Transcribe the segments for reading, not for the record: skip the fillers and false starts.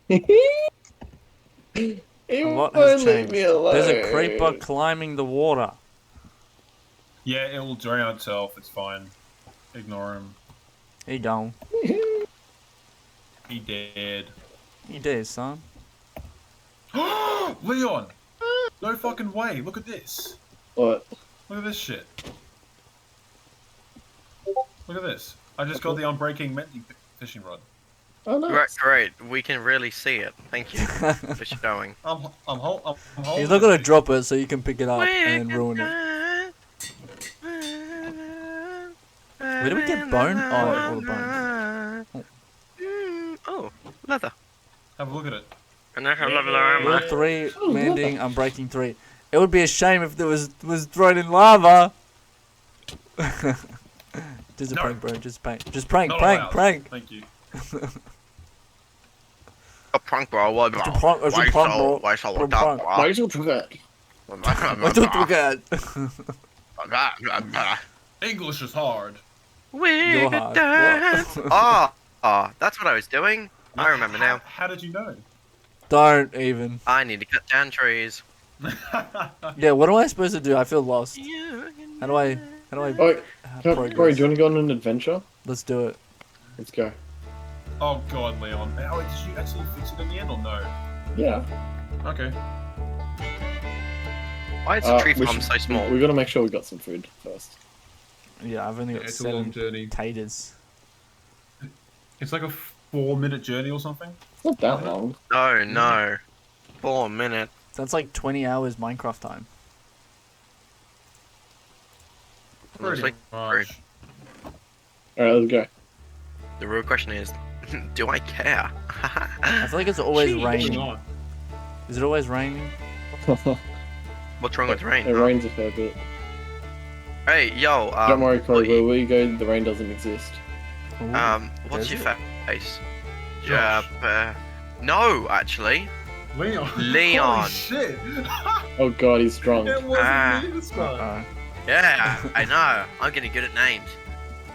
He A lot won't has leave me changed. There's a creeper alone. climbing the water. Yeah, it will drown itself. It's fine. Ignore him. He gone. He dead. He did, son. Leon! No fucking way. Look at this. What? Look at this shit. Look at this. I just got the unbreaking mending fishing rod. Oh, nice. Right, great. We can really see it. Thank you for showing. I'm holding He's not gonna it. drop it so you can pick it up and ruin it. Where do we get bone? Oh, all the bones. Oh, leather. Have a look at it. And I have leather Rule armor. 3, mending, unbreaking 3. It would be a shame if there was thrown in lava. Just a No. prank, bro. Just prank. Just prank, Not prank, allowed. prank. Thank you. A prank, bro. What, bro? It's a prank, it's a prank, bro. Why so It's a looked up, prank. bro? Why is it forget? What do you get? English is hard. You're hard. Oh, that's what I was doing. I remember now. How did you know? Don't even. I need to cut down trees. Yeah, what am I supposed to do? I feel lost. How do I Oh, progress? Corey, do you want to go on an adventure? Let's do it. Let's go. Oh god, Leon. How did you actually fix it in the end or no? Yeah. Okay. Why is the tree we farm should- so small? We gotta make sure we got some food first. Yeah, I've only got It's a long 7 journey. taters. It's like a 4-minute journey or something. It's not that long. No, no. 4 minutes. That's like 20 hours Minecraft time. Looks Pretty like much. Alright, let's go. the real question is, do I care? I feel like it's always Jeez. Probably raining. not. Is it always raining? What's wrong with rain? It rains a fair bit. Hey, yo. Don't worry, Corey. Woody, Where you go, the rain doesn't exist. Ooh, what's does your it? face? Josh. No, actually. Leon. Leon. Holy shit. Oh god, he's drunk. It wasn't Ah. me this time. Uh-oh. Yeah, I know. I'm getting good at names.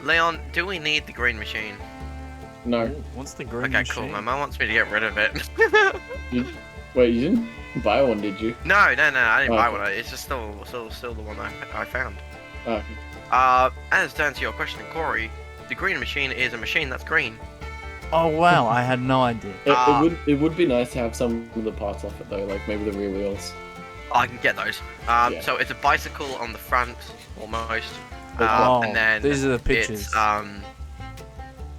Leon, do we need the green machine? No. Ooh, what's the green Okay, machine? cool. My mum wants me to get rid of it. Wait, you didn't buy one, did you? no, I didn't buy Okay. one. It's just still the one I found. Oh, As to answer your question, Corey, the green machine is a machine that's green. Oh wow, I had no idea. it would be nice to have some of the parts off it though, like maybe the rear wheels. I can get those. Yeah. So it's a bicycle on the front, almost. Oh, And then these are the pictures. it's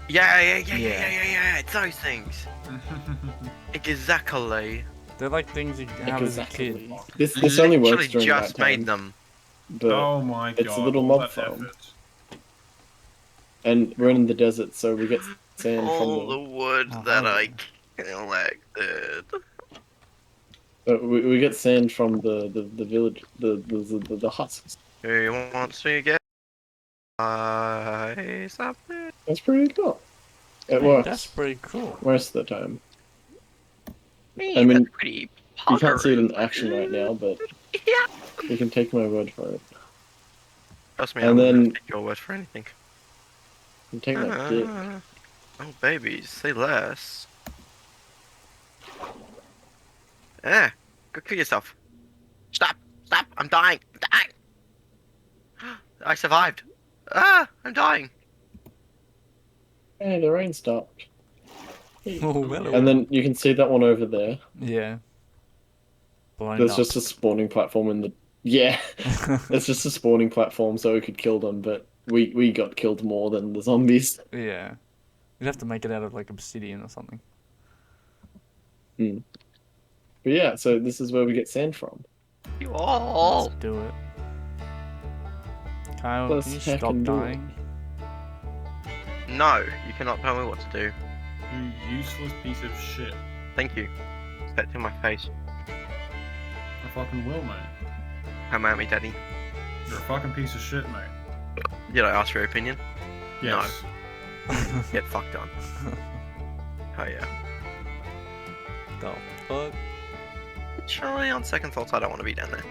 yeah. It's those things. Exactly. They're like things you have as a kid. Exactly. This only works Literally during just that time, made them. but Oh my god. it's a little all mob that farm. effort. and we're in the desert, so we get sand All from the wood Oh, that wow. I collected. we get sand from the village, the husks. Who wants to get ice up there? That's pretty cool. It Hey, works that's pretty cool. most of the time. Me, I mean, that's pretty You can't see it in pottery. action right now, but Yeah. you can take my word for it. Trust me, And I wouldn't then- take your word for anything. You can take my dick. Oh, babies, say less. Go kill yourself. Stop, I'm dying, I survived. I'm dying. Hey, the rain stopped. Oh, well, And then you can see that one over there. yeah. Blown There's up. just a spawning platform in the... Yeah, it's just a spawning platform so we could kill them, but we got killed more than the zombies. Yeah. You'd have to make it out of like obsidian or something. But yeah, so this is where we get sand from. You all. Let's do it. Kyle, Let's can you heck stop and do it. dying? No, you cannot tell me what to do. You useless piece of shit. Thank you. Spit in my face. I fucking will, mate. Come at me, daddy. You're a fucking piece of shit, mate. Did I ask for your opinion? Yes. Get fucked on. Oh yeah. The fuck? Actually, on second thoughts, I don't want to be down there.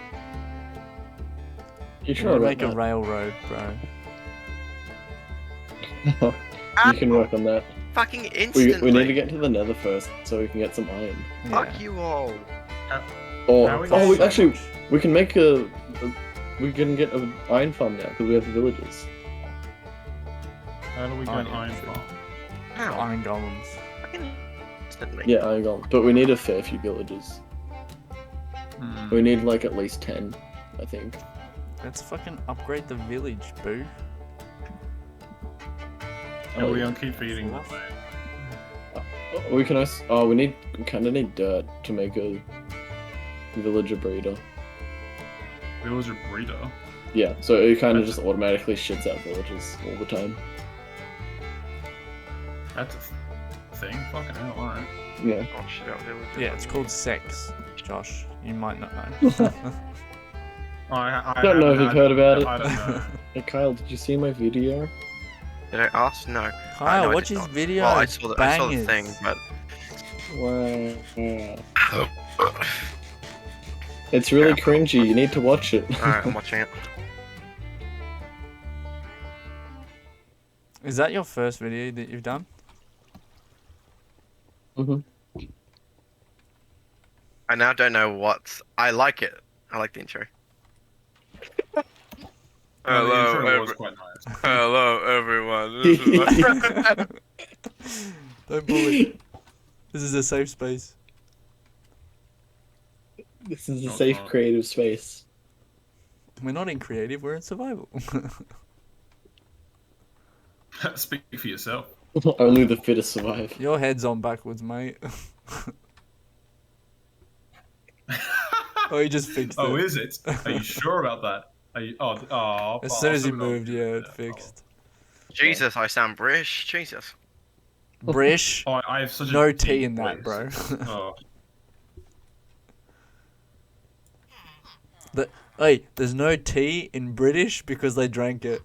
You You sure make a about railroad, bro. that? You can work on that. fucking We instantly. need to get to the Nether first so we can get some iron. Fuck you all. Or How we oh, we so actually much. we can we can get an iron farm now because we have the villages. How do we get Oh, an yeah, iron true. farm? How? Iron golems. Fucking instantly. Yeah, iron golem. But we need a fair few villages. Hmm. We need like at least 10, I think. Let's fucking upgrade the village, boo. Yeah, we yeah. don't keep feeding them, mate. We can also, we kind of need dirt to make a villager breeder. Villager breeder. Yeah, so it kind of just automatically shits out villages all the time. That's a thing. Fucking hell, alright. Yeah. Oh shit, out there. Yeah, it's called sex, Josh. You might not know. I Don't know if you've heard about it. I don't know. Hey Kyle, did you see my video? Did I ask? No. Kyle, no, I watch did his not. video. Well, I saw the Bangers. thing, but Wow. It's really Yeah. cringy. You need to watch it. alright, I'm watching it. Is that your first video that you've done? hmm I now don't know what's. I like it. I like the intro. Well, the intro Hello, was quite nice. hello, everyone. This is Don't bully. This is a safe space. This is a No, it's safe, not. creative space. We're not in creative, we're in survival. Speak for yourself. Only the fittest survive. Your head's on backwards, mate. Oh, you just fixed Oh, it. is it? Are you sure about that? Are you? Oh. As soon as you moved, yeah, it fixed. Jesus, I sound British. Jesus. Brish. Oh, I have such a No deep T in that, voice. bro. Oh. Hey, there's no T in British because they drank it.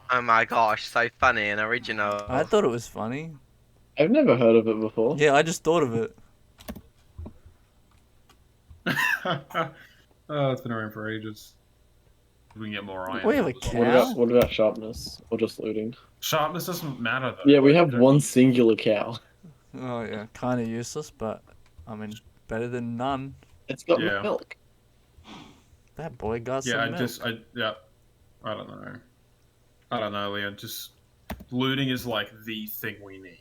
Oh my gosh, so funny and original. I thought it was funny. I've never heard of it before. Yeah, I just thought of it. Oh, it's been around for ages. We can get more iron. We have a What cow. what about sharpness or just looting? Sharpness doesn't matter though. Yeah, we Like, have don't- one singular cow. Oh yeah, kind of useless, but I mean, better than none. It's got Yeah. milk. That boy got Yeah, some milk. I don't know. I don't know, Leon. Just looting is like the thing we need.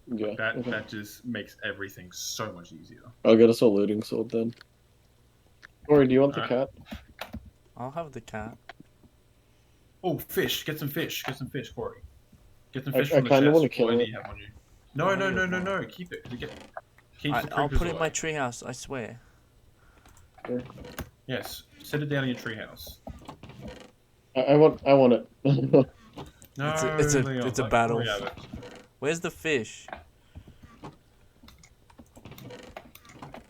Yeah. That okay. that just makes everything so much easier. I'll get us a looting sword then. Corey, do you want the Alright. cat? I'll have the cat. Oh, fish! Get some fish! Get some fish, Corey. Get some I- fish I from the kinda chest. wanna kill What do it. you have on you? No, no, no, no, no! Keep it. Keeps the I'll creepers put it in away. my treehouse. I swear. Yes, set it down in your treehouse. I want it. No, It's a Leon, it's a let battle. Corey have it. Where's the fish?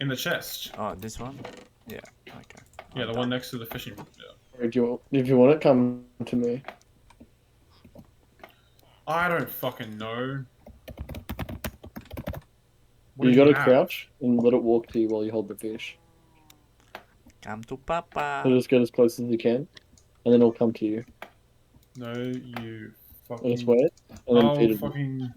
In the chest. Oh, this one. Yeah. Okay. Yeah, the one next to the fishing. Yeah. Or do you, if you want it, come to me. I don't fucking know. What You do gotta have? crouch and let it walk to you while you hold the fish. Come to Papa. So just get as close as you can, and then it'll come to you. No, you And fucking. just wait, and then feed Oh, it. fucking.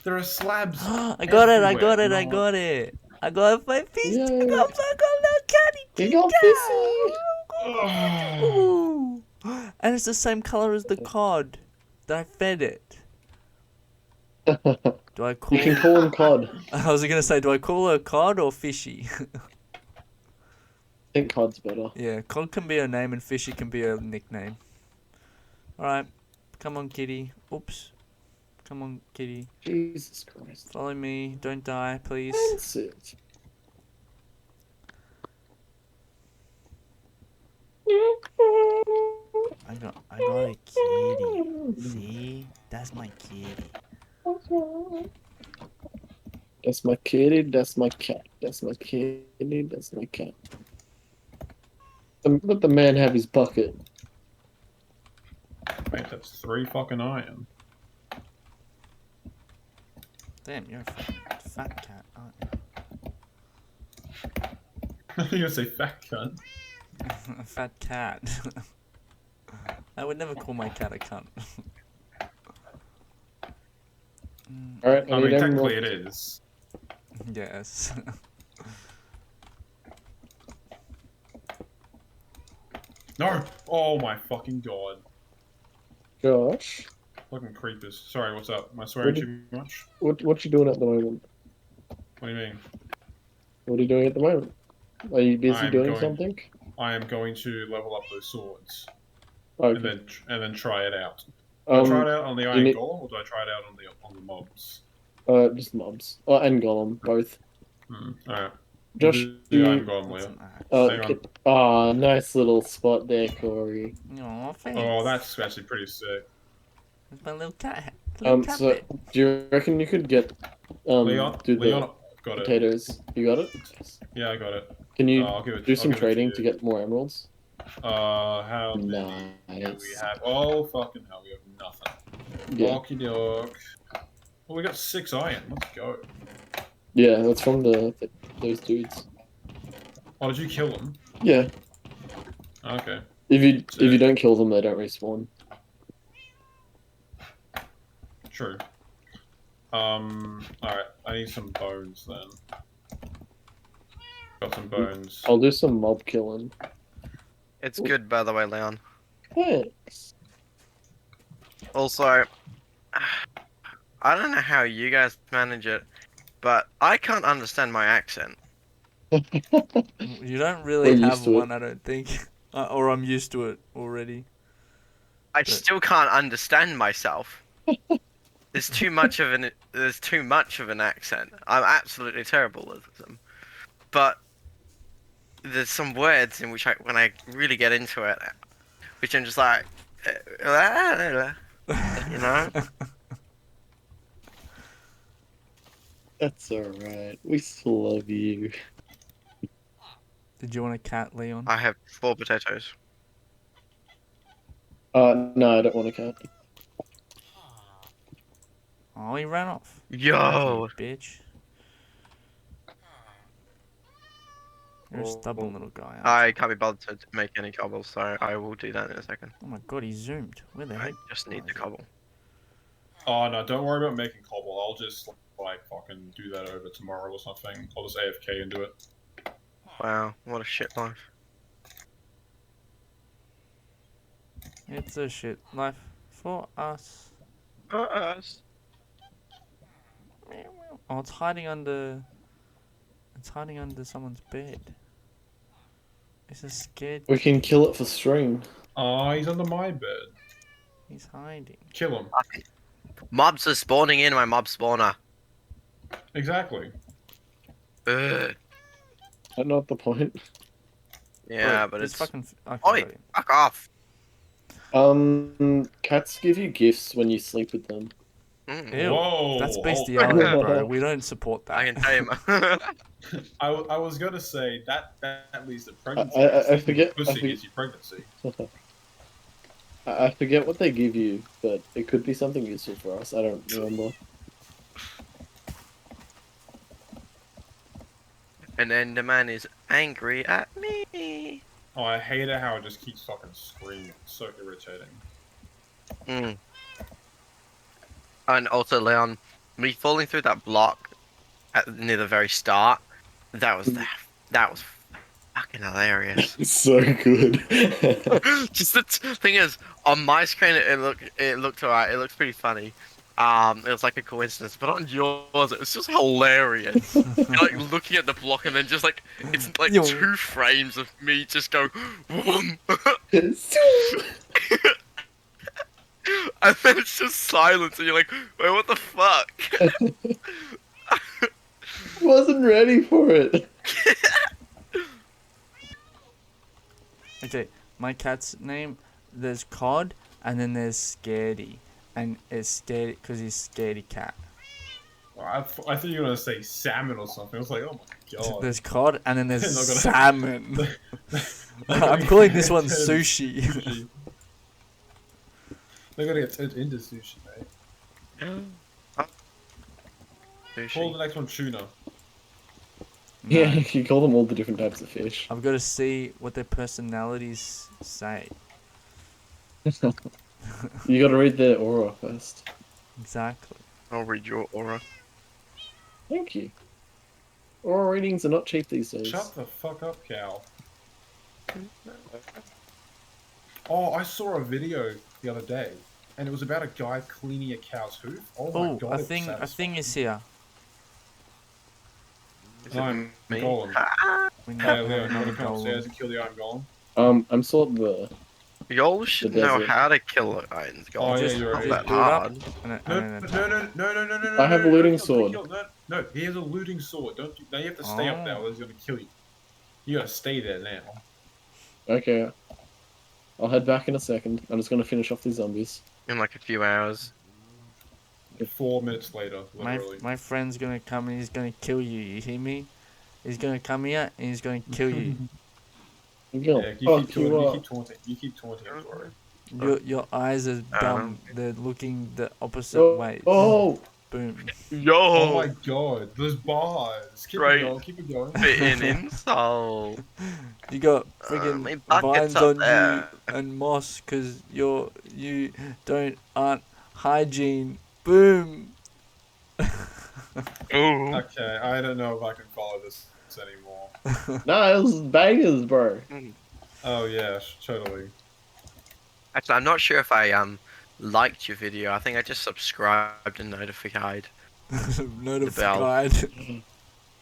There are slabs. I got it! I got it! I everywhere. got it! I got my fish! I Yay. got little catty! You got fishy! Ugh. Ooh. And it's the same color as the cod that I fed it. Do I call? You can call him Cod. I was gonna say, do I call her cod or fishy? I think Cod's better. Yeah, cod can be a name and fishy can be a nickname. All right, come on, kitty. Oops, come on, kitty. Jesus Christ. Follow me. Don't die, please. That's it. I got a kitty. See, that's my kitty. That's my kitty, that's my cat. That's my kitty, that's my cat. Let the man have his bucket. Mate, that's 3 fucking iron. Damn, you're a fat cat, aren't You're gonna say fat cunt. you? A fat cat. I would never call my cat a cunt. Alright, I I need mean, emerald. technically it is. Yes. No! Oh my fucking god. Josh, Fucking creepers. Sorry, what's up? Am I swearing What did- too much? what you doing at the moment? What do you mean? What are you doing at the moment? Are you busy I'm doing going- something? I am going to level up those swords Okay. and then try it out. Do I try it out on the Iron need- Golem or do I try it out on the mobs? Just mobs. Oh, and golem, both. Alright. Josh, The you, Iron Golem, What's Leo. an axe? Hang on. nice little spot there, Corey. Aw, thanks. Oh, that's actually pretty sick. It's my little cat. Little cat So bit. do you reckon you could get Leon, do the got it. potatoes? You got it? Yeah, I got it. Can you I'll give it. do I'll some give it trading you. to get more emeralds? How many do we Nice. have? Oh, fucking hell, we have nothing. Yeah. Okie doke. Well, we got 6 iron. Let's go. Yeah, that's from those dudes. Oh, did you kill them? Yeah. Okay. If you don't kill them, they don't respawn. True. Alright, I need some bones then. Got some bones. I'll do some mob killing. It's good, by the way, Leon. Thanks. Also, I don't know how you guys manage it, but I can't understand my accent. You don't really We're have used to it. one, I don't think. Or I'm used to it already. I still can't understand myself. There's too much of an accent. I'm absolutely terrible with them. But there's some words in which when I really get into it, which I'm just like, you know? That's alright. We still love you. Did you want a cat, Leon? I have 4 potatoes. No, I don't want a cat. Oh, he ran off. Yo! You bitch. You're a stubborn little guy. aren't I you? can't be bothered to make any cobbles, so I will do that in a second. Oh my god, he zoomed. Where the I heck? just need Oh, the is it? cobble. Oh no, don't worry about making cobble. I'll just like fucking do that over tomorrow or something. I'll just AFK and do it. Wow, what a shit life. It's a shit life for us. Us. Oh, it's hiding under. It's hiding under someone's bed. It's a scared. We can kill it for stream. Oh, he's under my bed. He's hiding. Kill him. Mobs are spawning in my mob spawner. Exactly. Ugh. That's not the point. Yeah, Wait, but this it's fucking. Okay, Oi! got him. Fuck off. Cats give you gifts when you sleep with them. Mm. Ew, Whoa! that's oh, bestiality, bro. We don't support that. I can tell you. I was gonna say that leads to pregnancy. I forget- Pussy I forget- gives you pregnancy. I forget what they give you, but it could be something useful for us. I don't remember. And then the man is angry at me. Oh, I hate it how it just keeps fucking screaming. It's so irritating. Mm. And also, Leon, me falling through that block near the very start, that was fucking hilarious. It's so good. Just the thing is, on my screen it looked alright. It looked pretty funny. It was like a coincidence, but on yours it was just hilarious. You're like looking at the block and then just like it's like Yo. 2 frames of me just go, "Whoom." And then it's just silence, and you're like, wait, what the fuck? Wasn't ready for it. Okay, my cat's name, there's Cod, and then there's Scaredy. And it's Scaredy because he's Scaredy Cat. I thought you were gonna say salmon or something. I was like, oh my god. There's Cod, and then there's Not gonna- salmon. I'm calling this one sushi. They're gonna get turned into sushi, mate. Call Sushi. the next one tuna. Yeah, you call them all the different types of fish. I've got to see what their personalities say. You gotta read their aura first. Exactly. I'll read your aura. Thank you. Aura readings are not cheap these days. Shut the fuck up, Cal. Oh, I saw a video the other day, and it was about a guy cleaning a cow's hoof. Oh my Oh, god, a it was thing satisfying. is here. Is I'm it me? golem. We Hey, have Leon, you wanna another come upstairs golem. and kill the iron golem? I'm sort of the Y'all should know desert. how to kill Iron's Oh, golem. yeah, Just, you're right. just Not that build up hard. and No, then no, attack. no, I have a no, looting don't sword. kill, no, he has a looting sword. Don't you, now you have to stay up there, Oh. or he's gonna kill you. You gotta stay there now. Okay. I'll head back in a second. I'm just gonna finish off these zombies. In like a few hours. 4 minutes later, My literally. my friend's gonna come and he's gonna kill you. You hear me? He's gonna come here and he's gonna kill you. Gil, Yeah, fuck you up. you keep taunting him for it. Your eyes are dumb. They're looking the opposite Oh, way. oh, Boom. Yo! Oh my god, those bars. Keep Right. it going, keep it going. Bit in insult. You got my friggin' bucket's vines up on there. you and moss because you aren't hygiene. Boom. Ooh. Okay, I don't know if I can follow this anymore. nah, it was bangers, bro. Oh yeah, totally. Actually, I'm not sure if I liked your video. I think I just subscribed and notified. Notified.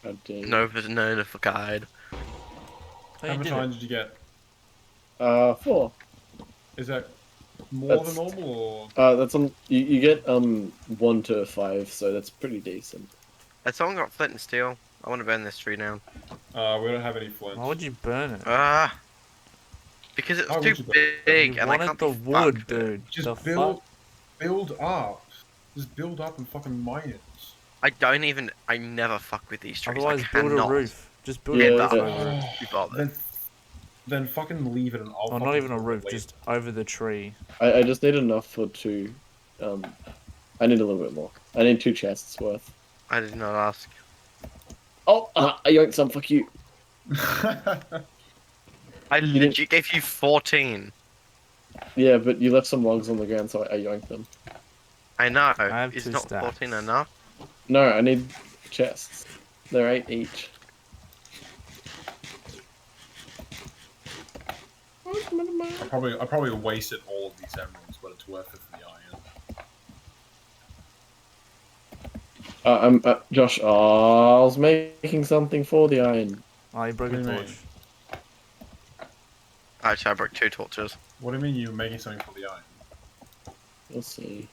God damn. Notified. Oh, How you much did it. iron did you get? 4. Is that more That's- than normal, That's on. You get 1 to 5, so that's pretty decent. Has someone got flint and steel? I want to burn this tree down. or? We don't have any flint. Why would you burn it? Ah. Because it Why was would too you burn big You and I wanted can't the be wood, fucked with it. dude. Just The build fuck? up. Just build up and fucking mine it. I never fuck with these trees. Otherwise, I build a cannot. roof. Just build Yeah, a roof but- over it. Be bothered. Then fucking leave it and I'll Or not fucking even a build it roof, later. just over the tree. I just need enough for 2. I need a little bit more. I need 2 chests worth. I did not ask. Oh, I yoinked some. Fuck you. I didn't- literally gave you 14. Yeah, but you left some logs on the ground, so I yoinked them. I know. have Is 2 not stacks. 14 enough? No, I need chests. They're 8 each. I probably wasted all of these emeralds, but it's worth it for the iron. Josh. Oh, I was making something for the iron. Oh, you broke a What do you mean? torch. Actually, I broke 2 torches. What do you mean you're making something for the iron? We'll see.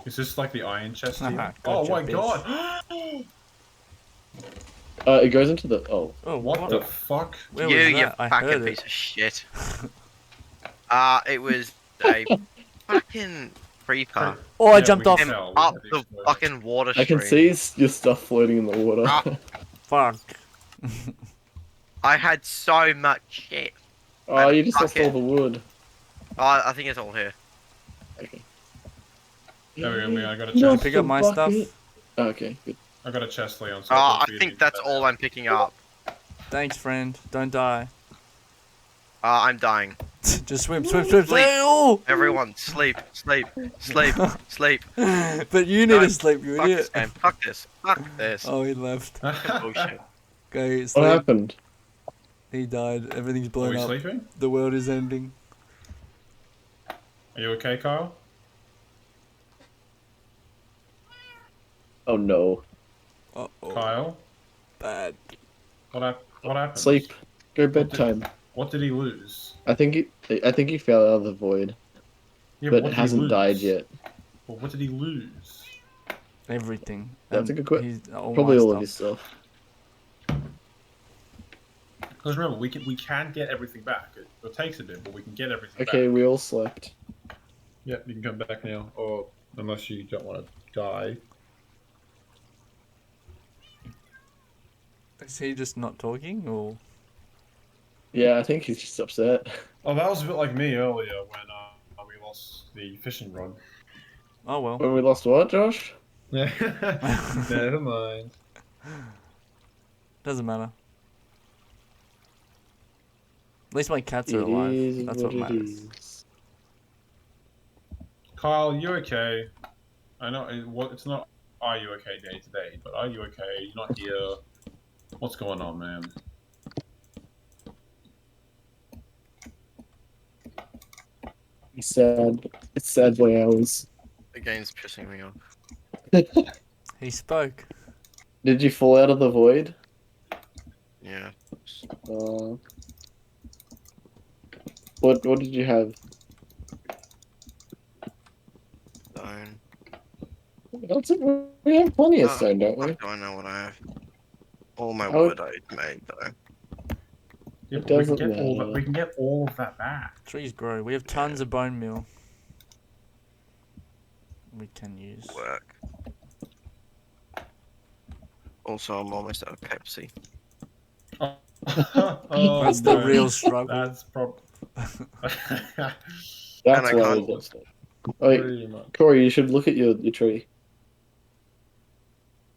Is this like the iron chest Haha, here? Oh gotcha, my bitch. god! It goes into the. Oh, Oh, What the fuck? Where You, was you that? I fucking heard piece it. of shit. It was a fucking creeper. Oh, I Yeah, jumped we off. can Came tell, we up had the the explosion. fucking water I stream. can see your stuff floating in the water. Ah. Fuck. I had so much shit. Oh, you just lost bucket. all the wood. Oh, I think it's all here. Okay. There we go, Leon. I got a No, chest. Pick up my bucket. stuff. Oh, okay, good. I got a chest, Leon. So Oh, I'll I feed think you that's that all now. I'm picking up. Thanks, friend. Don't die. I'm dying. Just swim. Sleep. Oh! Everyone, sleep, sleep, sleep, sleep. But you need No, to sleep, you Fuck idiot. this game. Fuck this. Fuck this. Oh, he left. Bullshit. Okay, What sleep. happened? He died. Everything's Are blown we up. sleeping? The world is ending. Are you okay, Kyle? Oh no. Uh oh. Kyle? Bad. What happened? Sleep. Go bedtime. What did he lose? I think he fell out of the void, Yeah, but what it did he hasn't lose? died yet. Well, what did he lose? Everything. That's a good que- he's- Probably my all of stuff. his stuff. Because remember, we can get everything back. It takes a bit, but we can get everything Okay, back. we all slept. Yeah, you can come back now, or unless you don't want to die. Is he just not talking, or? Yeah, I think he's just upset. Oh, that was a bit like me earlier when we lost the fishing rod. Oh well. When we lost what, Josh? Yeah, never mind. Doesn't matter. At least my cats are It alive. is That's what it matters. is. Kyle, you okay? I know. It's not. Are you okay day to day? But are you okay? You're not here. What's going on, man? It's sad. It's sad boy hours. The game's pissing me off. He spoke. Did you fall out of the void? Yeah. Uh, what did you have? Stone. That's it. We have plenty of Oh, stone, don't I we? don't know what I have. All my Oh, wood I made though. Yeah, It but we can doesn't get all matter. that. We can get all of that back. Trees grow. We have tons of bone meal. We can use. Work. Also, I'm almost out of Pepsi. Oh, That's the no. real struggle. That's That's And I why can't- we got stone. Wait, pretty much. Corey, you should look at your tree.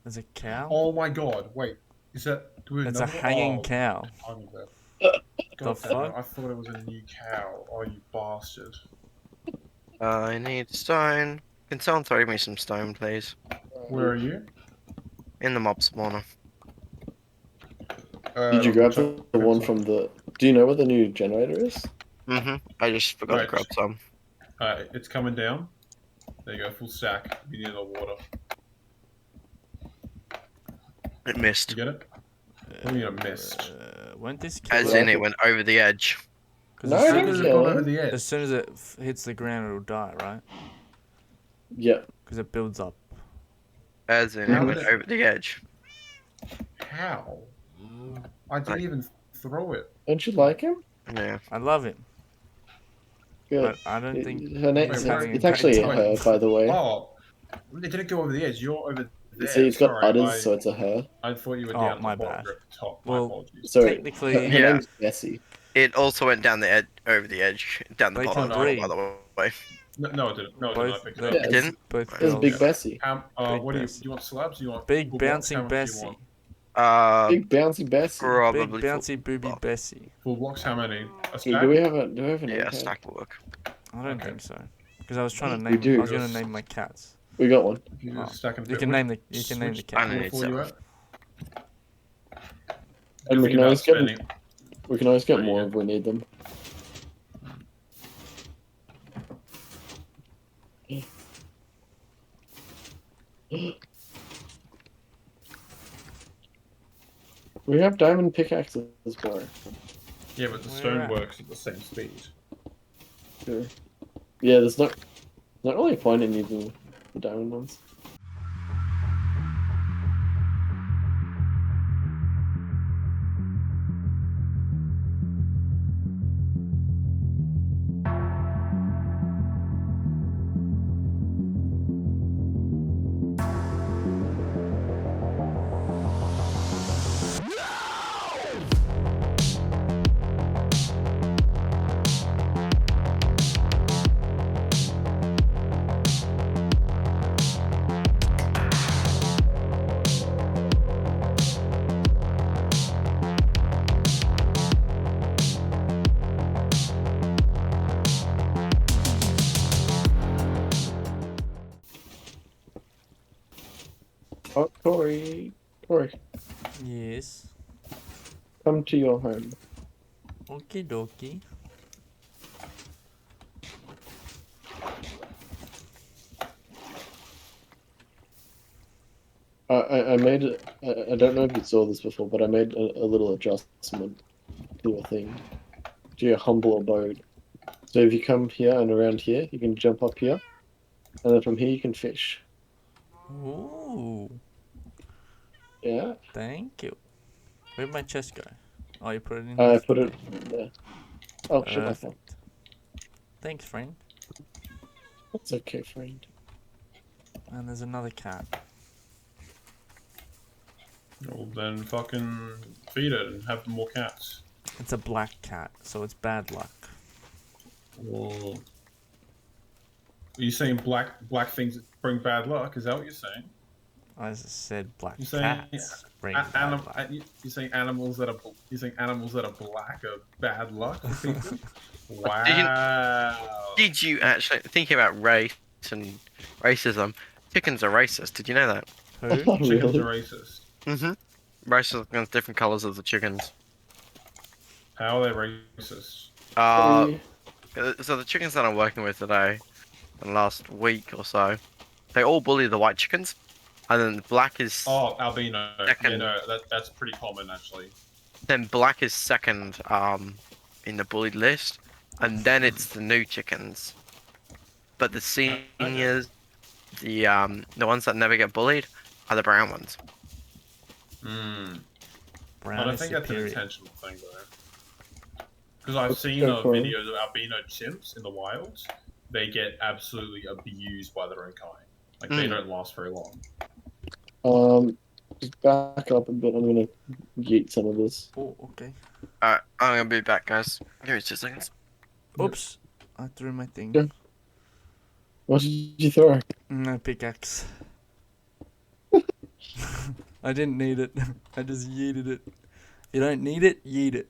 There's a cow. Oh my god! Wait, is that? Do we It's a another- hanging oh, cow. I'm there. The God damn it, fuck? I thought it was a new cow. Oh, you bastard! I need stone. Can someone throw me some stone, please? Where are you? In the mob spawner. Did you grab check- the one check from the? Do you know what the new generator is? I just forgot to Right. grab some. It's coming down. There you go, full stack. You need the water. It missed. You get it? What do you mean it missed? Won't this As kill in, it went over the edge. Because No, as, it soon didn't as It's it, kill gone it. over the edge. as soon as it hits the ground, it'll die, right? Yeah. Because it builds up. As in, How it went did it- over the edge. How? I didn't even throw it. Don't you like him? Yeah. I love him. Good. But I don't think Her name, he's Wait, having it's a actually great a her, time. by the way. Oh, it didn't go over the edge. You're over there. See, it's got Sorry, udders, so it's a her. I thought you were Oh, down my at the bottom. bad. You're at the top. Well, My apologies. So her Technically, Yeah. name's Bessie. It also went down the edge, over the edge, down the They bottom, can breed. by the way. No, it didn't. No, it didn't. I both, picked they- it Yeah, up. It didn't? both There's There's girls. Big Bessie. Big What do Bessie. you want? Slabs? You want Big full blocks? How bouncing much do you Bessie. want? Big bouncy Bessie. Big Probably. bouncy booby block. Bessie. Full blocks? How many? A Wait, stack? do we have a name Yeah, tag? stack will work. I don't Okay. think so. Because I was trying to We name. do. I was gonna name my cats. We got one. If you Oh, stack them You can name the. You can name the I cat. don't What need for you so. at? And we Thinking can always about get spending- we can always get What do you more get? if we need them. We have diamond pickaxes, bro. Yeah, but the Where stone at? works at the same speed. Sure. Yeah, there's not really a point in using the diamond ones. Oh, Corey, Yes. come to your home. Okie dokie. I made it. I don't know if you saw this before, but I made a little adjustment to your thing, to your humble abode. So if you come here and around here, you can jump up here, and then from here you can fish. Ooh. Yeah, Thank you. Where'd my chest go? Oh, you put it in. I here? put it there. Oh shit! I fell. Perfect. Thanks, friend. That's okay, friend. And there's another cat. Well, then fucking feed it and have more cats. It's a black cat, so it's bad luck. Well, are you saying black things bring bad luck? Is that what you're saying? I just said black You're saying cats bring bad luck. You're saying animals that are black are bad luck for people? Wow. Did you actually, thinking about race and racism, Chickens are racist. Did you know that? Who? Oh, Chickens really? are racist. Mm-hmm. Racist against different colors of the chickens. How are they racist? Uh, so the chickens that I'm working with today, in the last week or so, they all bully the white chickens, and then black is Oh, albino. Yeah, second. no, that's pretty common actually. Then black is second in the bullied list, and then it's the new chickens. But the seniors, the ones that never get bullied, are the brown ones. Hmm. Brown I is think that's an superior. intentional thing though. Because I've Let's seen go for 'em. videos of albino chimps in the wild. They get absolutely abused by their own kind. Like they don't last very long. Just back up a bit. I'm gonna yeet some of this. Oh, okay. Alright, I'm gonna be back, guys. Give me 2 seconds. Oops. I threw my thing. Yeah. What did you throw? No pickaxe. I didn't need it. I just yeeted it. If you don't need it, yeet it.